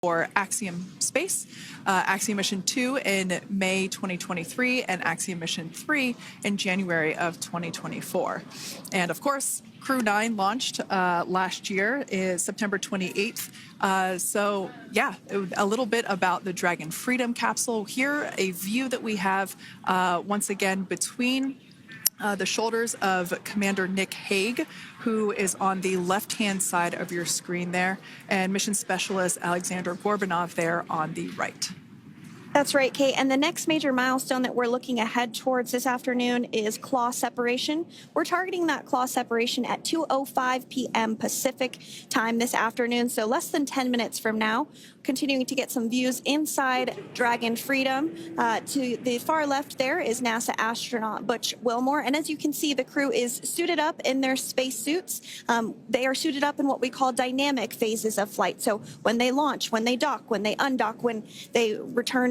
for Axiom Space, Axiom Mission 2 in May 2023, and Axiom Mission 3 in January of 2024. And of course, CREW-9 launched last year, is September 28th. So yeah, a little bit about the Dragon Freedom capsule. Here, a view that we have once again between the shoulders of Commander Nick Hague, who is on the left-hand side of your screen there, and Mission Specialist Alexander Gorbanov there on the right. That's right, Kate. And the next major milestone that we're looking ahead towards this afternoon is claw separation. We're targeting that claw separation at 2:05 p.m. Pacific time this afternoon, so less than 10 minutes from now. Continuing to get some views inside Dragon Freedom. To the far left there is NASA astronaut Butch Wilmore. And as you can see, the crew is suited up in their space suits. They are suited up in what we call dynamic phases of flight. So when they launch, when they dock, when they undock, when they return.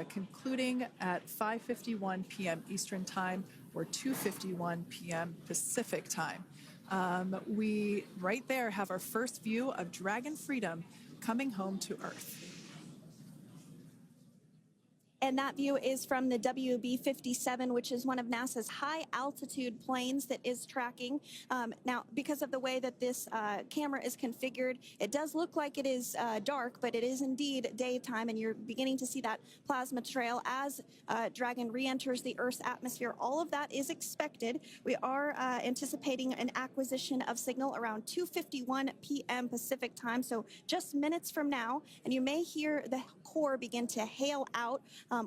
Concluding at 5:51 p.m. Eastern Time or 2:51 p.m. Pacific Time. We right there have our first view of Dragon Freedom coming home to Earth. And that view is from the WB-57, which is one of NASA's high-altitude planes that is tracking. Now, because of the way that this camera is configured, it does look like it is dark, but it is indeed daytime, and you're beginning to see that plasma trail as Dragon re-enters the Earth's atmosphere. All of that is expected. We are anticipating an acquisition of signal around 2:51 p.m. Pacific time, so just minutes from now, and you may hear the core begin to hail out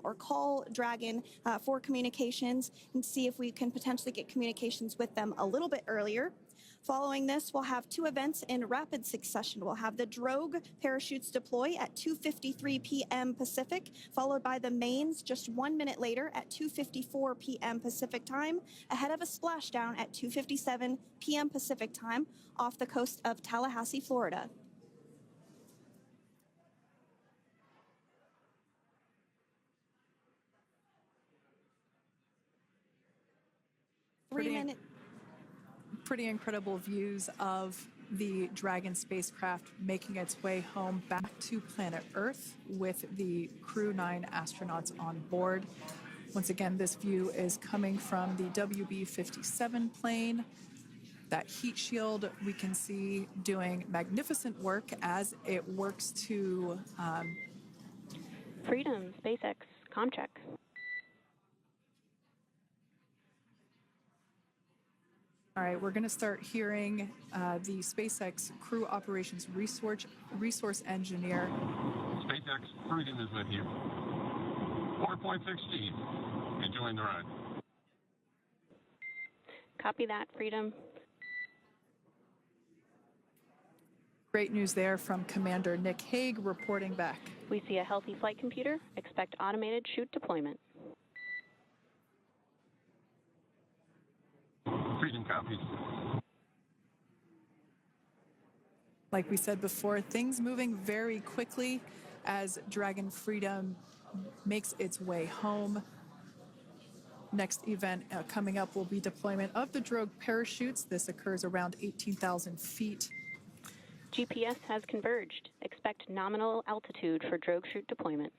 or call Dragon for communications and see if we can potentially get communications with them a little bit earlier. Following this, we'll have two events in rapid succession. We'll have the drogue parachutes deploy at 2:53 p.m. Pacific, followed by the mains just 1 minute later at 2:54 p.m. Pacific time, ahead of a splashdown at 2:57 p.m. Pacific time off the coast of Tallahassee, Florida. Pretty incredible views of the Dragon spacecraft making its way home back to planet Earth with the CREW-9 astronauts on board. Once again, this view is coming from the WB-57 plane. That heat shield we can see doing magnificent work as it works to Freedom, Spacex, Comcheck. All right, we're going to start hearing the SpaceX Crew Operations Resource Engineer. SpaceX Freedom is with you. 4.16. Enjoying the ride. Copy that, Freedom. Great news there from Commander Nick Hague reporting back. We see a healthy flight computer. Expect automated chute deployment. Freedom copies. Like we said before, things moving very quickly as Dragon Freedom makes its way home. Next event coming up will be deployment of the drogue parachutes. This occurs around 18,000 feet. GPS has converged. Expect nominal altitude for drogue chute deployment.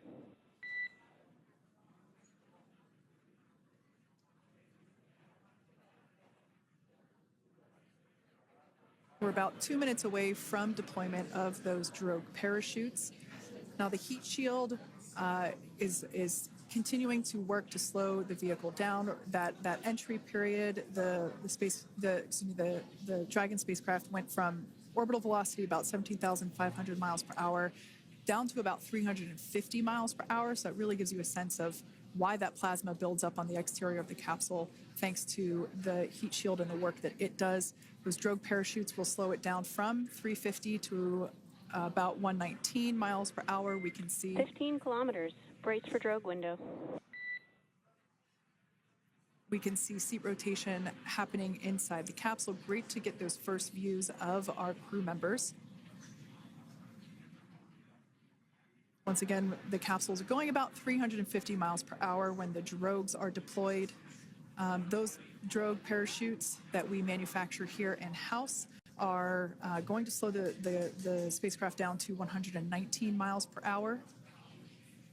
We're about 2 minutes away from deployment of those drogue parachutes. Now the heat shield is continuing to work to slow the vehicle down. That entry period, the Dragon spacecraft went from orbital velocity about 17,500 miles per hour down to about 350 miles per hour. So it really gives you a sense of why that plasma builds up on the exterior of the capsule, thanks to the heat shield and the work that it does. Those drogue parachutes will slow it down from 350 to about 119 miles per hour. We can see 15 kilometers. Brace for drogue window. We can see seat rotation happening inside the capsule. Great to get those first views of our crew members. Once again, the capsules are going about 350 miles per hour when the drogues are deployed. Those drogue parachutes that we manufacture here in-house are going to slow the spacecraft down to 119 miles per hour.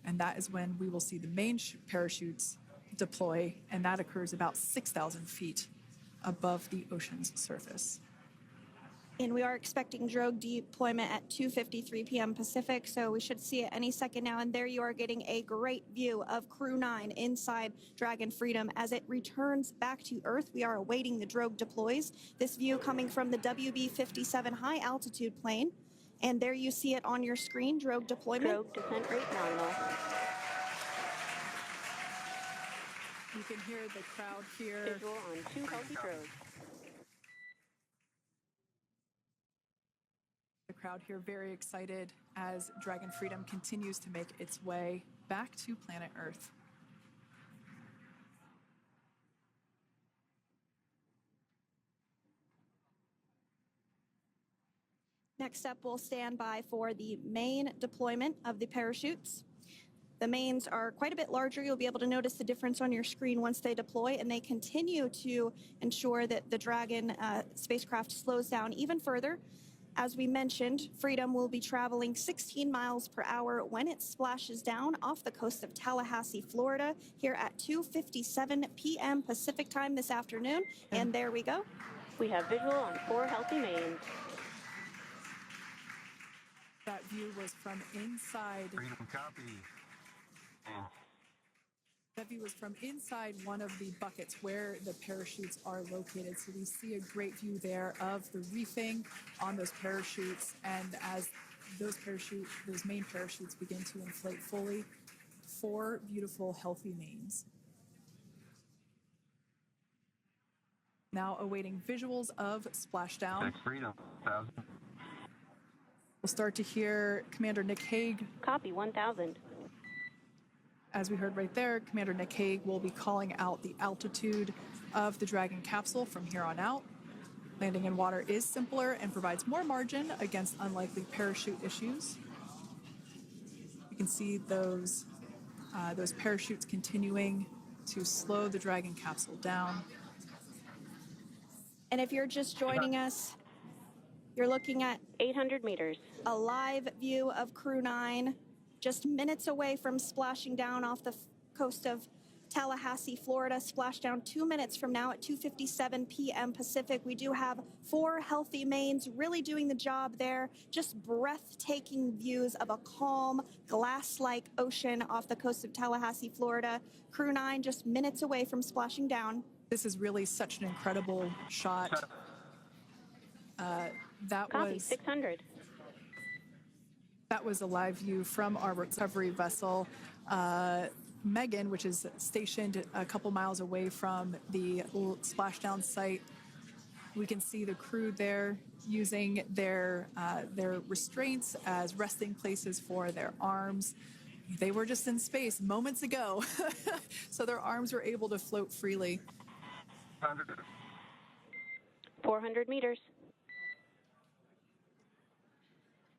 And that is when we will see the main parachutes deploy, and that occurs about 6,000 feet above the ocean's surface. And we are expecting drogue deployment at 2:53 p.m. Pacific, so we should see it any second now. And there you are getting a great view of Crew-9 inside Dragon Freedom as it returns back to Earth. We are awaiting the drogue deploys. This view coming from the WB-57 high altitude plane. And there you see it on your screen, drogue deployment. Drogue descent rate nominal. You can hear the crowd here. Visual on 2 healthy drogues. The crowd here very excited as Dragon Freedom continues to make its way back to planet Earth. Next up, we'll stand by for the main deployment of the parachutes. The mains are quite a bit larger. You'll be able to notice the difference on your screen once they deploy, and they continue to ensure that the Dragon spacecraft slows down even further. As we mentioned, Freedom will be traveling 16 miles per hour when it splashes down off the coast of Tallahassee, Florida, here at 2:57 p.m. Pacific time this afternoon. And there we go. We have visual on 4 healthy mains. That view was from inside. Freedom copy. And That view was from inside one of the buckets where the parachutes are located. So we see a great view there of the reefing on those parachutes. And as those main parachutes begin to inflate fully, 4 beautiful, healthy mains. Now awaiting visuals of splashdown. X Freedom 1000. We'll start to hear Commander Nick Hague. Copy 1000. As we heard right there, Commander Nick Hague will be calling out the altitude of the Dragon capsule from here on out. Landing in water is simpler and provides more margin against unlikely parachute issues. You can see those parachutes continuing to slow the Dragon capsule down. And if you're just joining us, you're looking at 800 meters. a live view of Crew-9 just minutes away from splashing down off the coast of Tallahassee, Florida. Splash down 2 minutes from now at 2:57 p.m. Pacific. We do have 4 healthy mains really doing the job there. Just breathtaking views of a calm, glass-like ocean off the coast of Tallahassee, Florida. Crew-9 just minutes away from splashing down. This is really such an incredible shot. Copy 600. That was a live view from our recovery vessel, Megan, which is stationed a couple miles away from the splashdown site. We can see the crew there using their restraints as resting places for their arms. They were just in space moments ago, so their arms were able to float freely. 400 meters.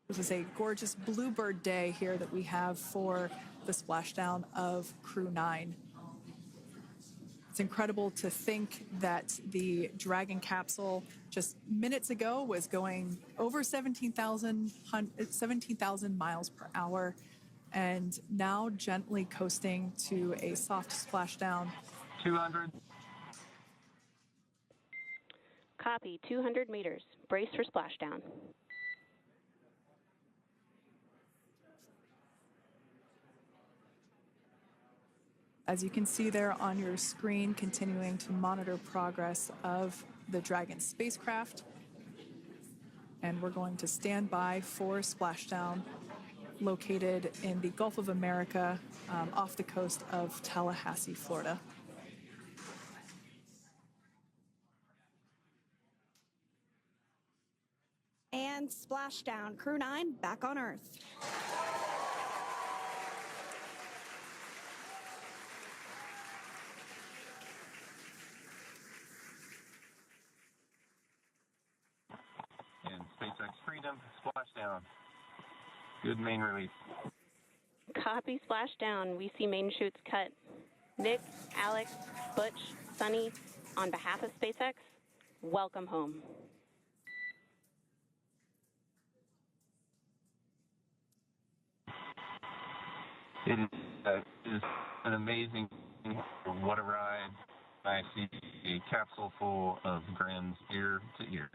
This is a gorgeous bluebird day here that we have for the splashdown of Crew-9. It's incredible to think that the Dragon capsule just minutes ago was going over 17,000 miles per hour and now gently coasting to a soft splashdown. 200. Copy 200 meters. Brace for splashdown. As you can see there on your screen, continuing to monitor progress of the Dragon spacecraft. And we're going to stand by for splashdown located in the Gulf of America off the coast of Tallahassee, Florida. And splashdown. Crew-9 back on Earth. And SpaceX Freedom, splashdown. Good main release. Copy splashdown. We see main chutes cut. Nick, Alex, Butch, Sunny, on behalf of SpaceX, welcome home. It is an amazing, what a ride. I see a capsule full of grins ear to ear.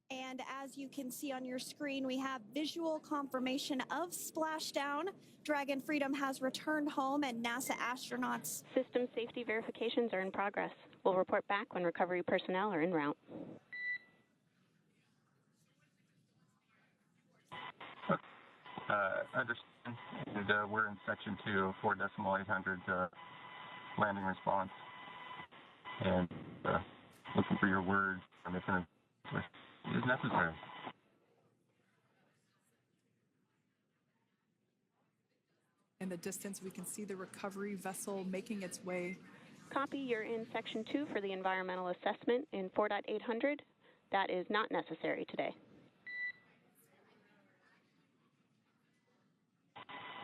And as you can see on your screen, we have visual confirmation of splashdown. Dragon Freedom has returned home, and NASA astronauts. System safety verifications are in progress. We'll report back when recovery personnel are en route. Understand, and we're in section 2, 4.800 landing response, and looking for your words if it is necessary. In the distance, we can see the recovery vessel making its way. Copy, you're in section 2 for the environmental assessment in 4.800. That is not necessary today.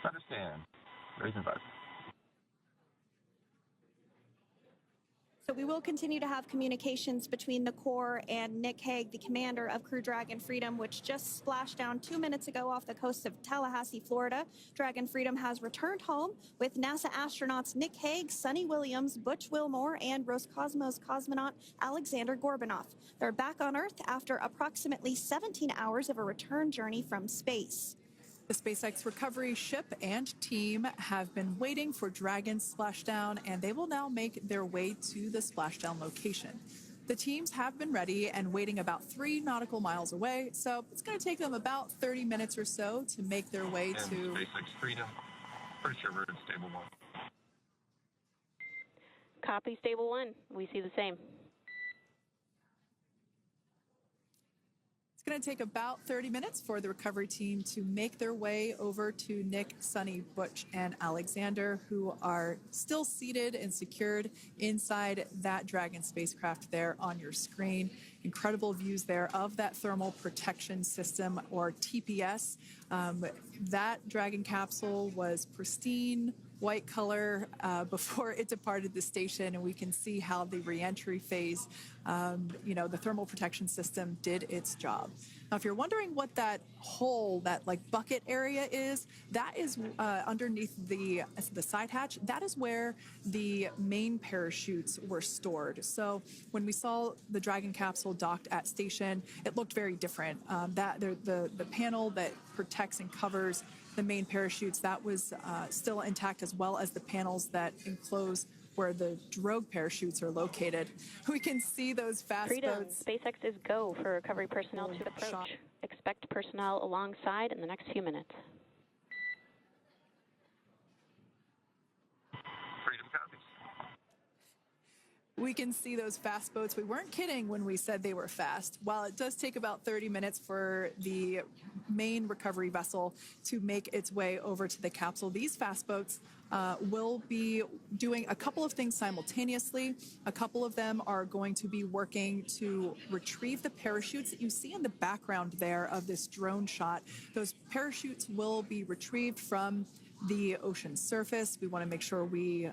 Understand. Raising 5. So we will continue to have communications between the Corps and Nick Hague, the commander of Crew Dragon Freedom, which just splashed down 2 minutes ago off the coast of Tallahassee, Florida. Dragon Freedom has returned home with NASA astronauts Nick Hague, Sonny Williams, Butch Wilmore, and Roscosmos cosmonaut Alexander Gorbunoff. They're back on Earth after approximately 17 hours of a return journey from space. The SpaceX recovery ship and team have been waiting for Dragon's splashdown, and they will now make their way to the splashdown location. The teams have been ready and waiting about 3 nautical miles away, so it's going to take them about 30 minutes or so to make their way and to SpaceX Freedom. Pretty sure we're in stable 1. Copy, stable 1. We see the same. It's going to take about 30 minutes for the recovery team to make their way over to Nick, Sonny, Butch, and Alexander, who are still seated and secured inside that Dragon spacecraft there on your screen. Incredible views there of that thermal protection system, or TPS. That Dragon capsule was pristine, white color before it departed the station, and we can see how the reentry phase, the thermal protection system did its job. Now, if you're wondering what that hole, that like bucket area is, that is underneath the side hatch. That is where the main parachutes were stored. So when we saw the Dragon capsule docked at station, it looked very different. The panel that protects and covers the main parachutes, that was still intact, as well as the panels that enclose where the drogue parachutes are located. We can see those fast Freedom, boats. SpaceX is go for recovery personnel to approach. Expect personnel alongside in the next few minutes. Freedom copies. We can see those fast boats. We weren't kidding when we said they were fast. While it does take about 30 minutes for the main recovery vessel to make its way over to the capsule, these fast boats will be doing a couple of things simultaneously. A couple of them are going to be working to retrieve the parachutes that you see in the background there of this drone shot. Those parachutes will be retrieved from the ocean surface. We want to make sure we